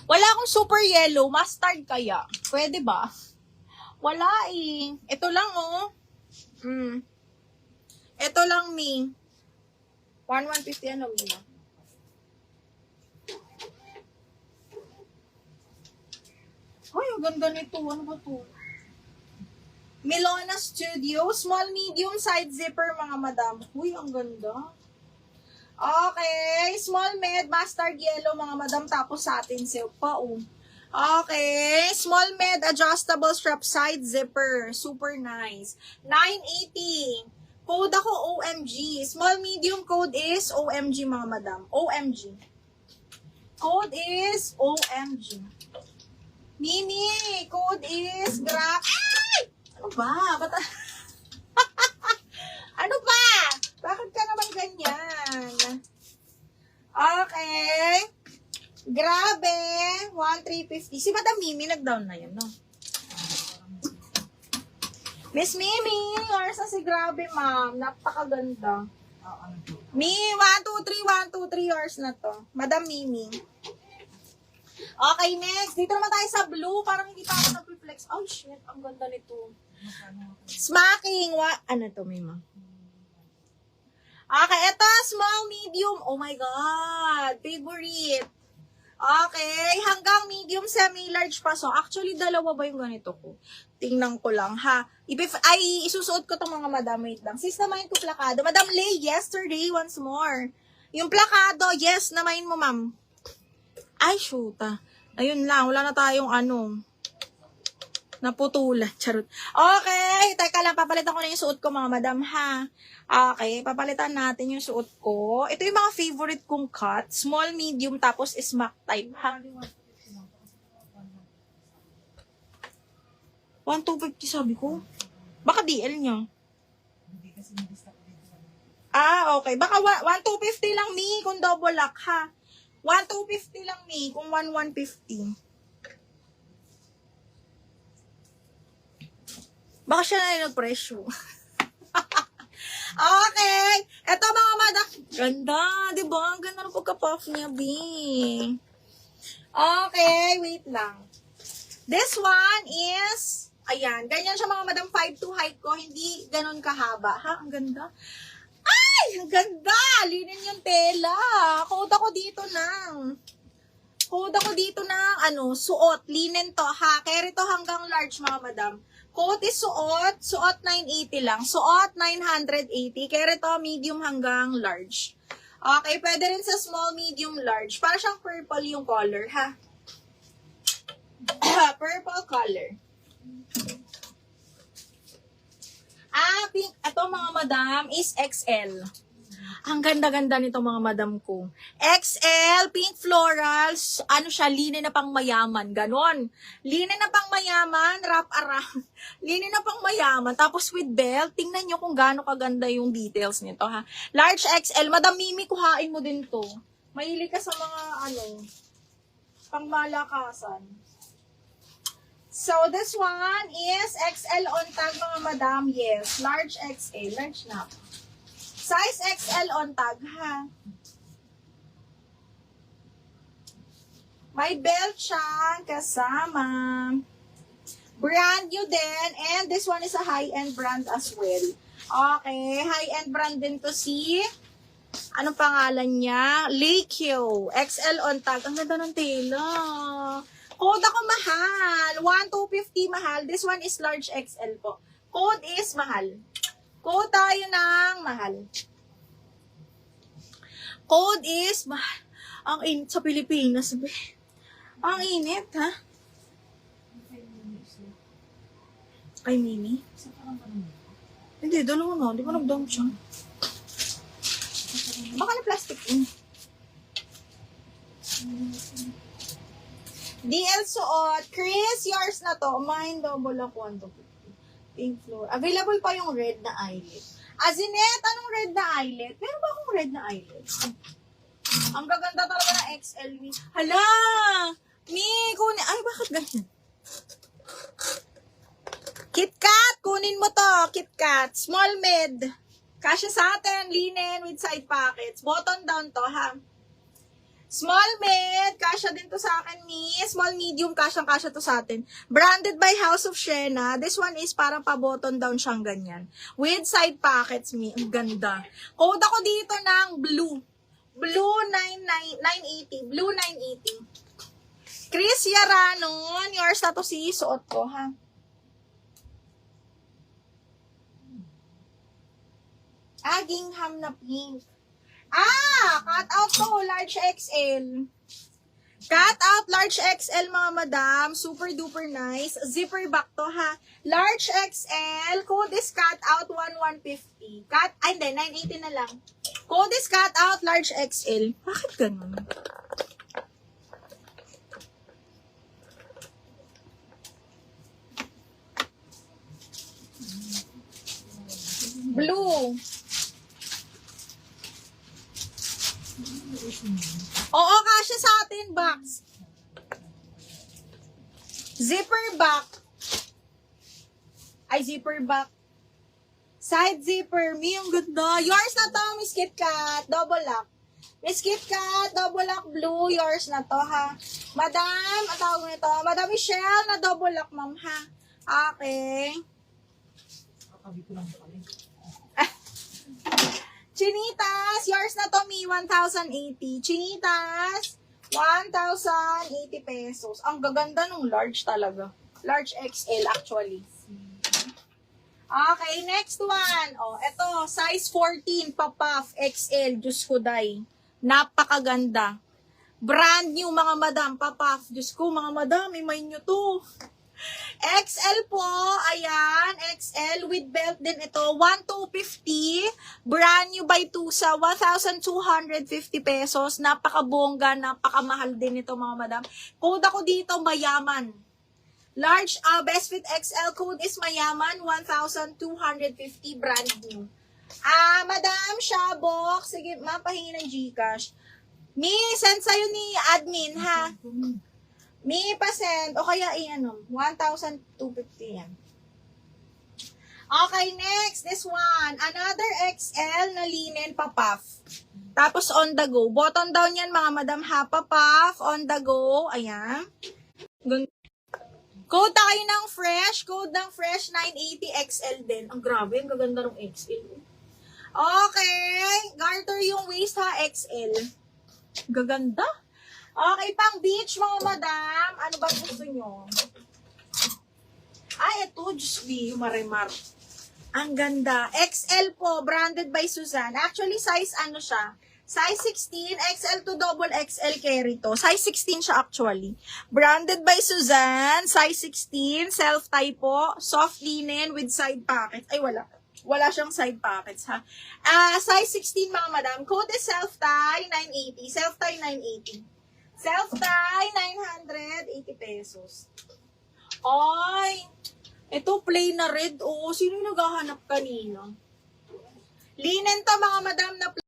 Wala akong super yellow. Mustard kaya. Pwede ba? Wala eh. Ito lang oh. Ito lang me. 1,150 ano Mina? Ay, ang ganda nito. Ano ba to? Milona Studio. Small, medium, side zipper, mga madam. Uy, ang ganda. Okay. Small, med, mustard yellow, mga madam. Tapos satin silk pa, oh. Okay. Small, med, adjustable strap, side zipper. Super nice. 980. Code ako OMG. Small, medium, code is OMG, mga madam. OMG. Code is OMG. Mimi, code is GRAC. Ay! Ano ba? Ba't... ano ba? Bakit ka naman ganyan? Okay. Grabe. 1,350. Si Madam Mimi, nag-down na yan, no? Miss Mimi, yours na si Grabe, ma'am. Napakaganda. Mi, 1, 2, 3, yours na to. Madam Mimi. Okay, next. Dito naman tayo sa blue. Parang hindi pa ako nag-reflex. Oh, shit. Ang ganda nito. Smacking. Ano to, Mima? Okay, ito. Small, medium. Oh my God. Favorite. Okay. Hanggang medium, semi-large pa. So, actually, dalawa ba yung ganito ko? Tingnan ko lang, ha? Isusuot ko itong mga madam. Wait lang. Sis, namayin ko plakado. Madam Lay, yesterday, once more. Yung plakado, yes, namayin mo, ma'am. Ay, shoota. Ayun lang, wala na tayong naputulan. Charot. Okay, teka lang, papalitan ko na yung suot ko, mga madam, ha? Okay, papalitan natin yung suot ko. Ito yung mga favorite kong cut. Small, medium, tapos smack type, ha? 1,250 sabi ko. Baka DL niya. Okay. Baka 1,250 lang, Mi, kung double lock, ha? 1,250 lang, Mi, kung 1,150. Baka siya na nag-presyo. Okay. Ito, mga madam. Ganda, di ba? Ang ganda ng pagka-puff niya, B. Okay, wait lang. This one is, ayan, ganyan siya, mga madam, 5'2" height ko. Hindi ganun kahaba. Ha? Ang ganda. Ay, ang ganda! Linin yung tela. Code ako dito ng suot. Linen to, ha? Carry to hanggang large, mga madam. Code is suot. Suot 980 lang. Suot 980. Carry to medium hanggang large. Okay, pwede rin sa small, medium, large. Para siyang purple yung color, ha? Purple color. Pink. Ito, mga madam, is XL. Ang ganda-ganda nito, mga madam ko. XL, pink florals, linen na pang mayaman, ganon. Linen na pang mayaman, wrap around. Linen na pang mayaman, tapos with belt, tingnan nyo kung gaano kaganda yung details nito, ha. Large XL, Madam Mimi, kuhain mo din to. Mahilig ka sa mga, pang malakasan. So, this one is XL on tag, mga madam. Yes, large XL. Large na. Size XL on tag, ha? May belt siya kasama. Brand new din. And this one is a high-end brand as well. Okay, high-end brand din to si... Anong pangalan niya? Lakyo. XL on tag. Ang ganda ng tela. Code ako mahal. 1,250 mahal. This one is large XL po. Code is mahal. Code tayo ng mahal. Code is mahal. Ang init sa Pilipinas. Ang init, ha? Kay Mimi? Hindi, dalawa na. Hindi pa nag-down siya. Baka na plastic yun. DL suot. Chris, yours na to. Mine double ako. Pink floor. Available pa yung red na eyelet. Azinet, anong red na eyelet? Meron ba akong red na eyelet? Ang gaganda talaga ng XL. Hala! kunin. Ay, bakit ganyan? KitKat, kunin mo to. KitKat. Small mid. Kasya sa atin. Linen with side pockets. Button down to, ha? Small mid, kasha din to sa akin, miss. Small medium, kasha to sa atin. Branded by House of Shena. This one is parang pa-button down siyang ganyan. With side pockets, mi. Ang ganda. Code ako dito ng blue. Blue 980. Blue 980. Chris Yaranon, yours na to si suot ko, ha? Gingham na pink. Cut out to, large XL. Cut out, large XL, mga madam. Super duper nice. Zipper back to, ha. Large XL. Code is cut out 1150. Hindi, 980 na lang. Code is cut out, large XL. Bakit ganun? Blue. Oo, kasya sa atin, box. Zipper back. Zipper back. Side zipper. Yung ganda. Yours na to, Miss Kit Kat. Double lock. Miss Kit Kat, double lock blue. Yours na to, ha. Madam, ang tawag nito. Madam Michelle, na double lock, ma'am, ha. Okay. Chinitas, yours na to, me, 1,080. Chinitas, 1,080 pesos. Ang gaganda nung large talaga. Large XL actually. Okay, next one. Ito, size 14, pa-puff, XL, Diyos ko, day. Napakaganda. Brand new, mga madam, pa-puff. Diyos ko, mga madam, imay nyo to. XL po, ayan, XL with belt din ito, 1,250, brand new by Tusa, 1,250 pesos, napakabongga, napakamahal din ito, mga madam. Code ako dito, mayaman. Large, best fit XL, code is mayaman, 1,250, brand new. Madam, Shabok, sige, mapahingi ng Gcash. Send sa'yo ni admin, ha? May pasend, o kaya 1,250 yan. Okay, next, this one. Another XL na linen pa-puff. Tapos on the go. Button down yan, mga madam, ha, pa-puff, on the go. Ayan. Code tayo ng fresh. Code ng fresh 980 XL din. Ang grabe, ang gaganda ng XL. Okay. Garter yung waist, ha, XL. Gaganda. Okay, pang beach, mga madam. Ano ba gusto nyo? Ito, Diyos me, marimar. Ang ganda. XL po, branded by Suzanne. Actually, size ano siya? Size 16, XL to double XL carry to. Size 16 siya actually. Branded by Suzanne, size 16, self-tie po, soft linen with side pockets. Wala. Wala siyang side pockets, ha? Size 16, mga madam. Code is self-tie, 980. Self-tie, 980. Self-tie, 980 pesos. Ito plain na red. Sino yung naghahanap kanina? Linen to, mga madam, na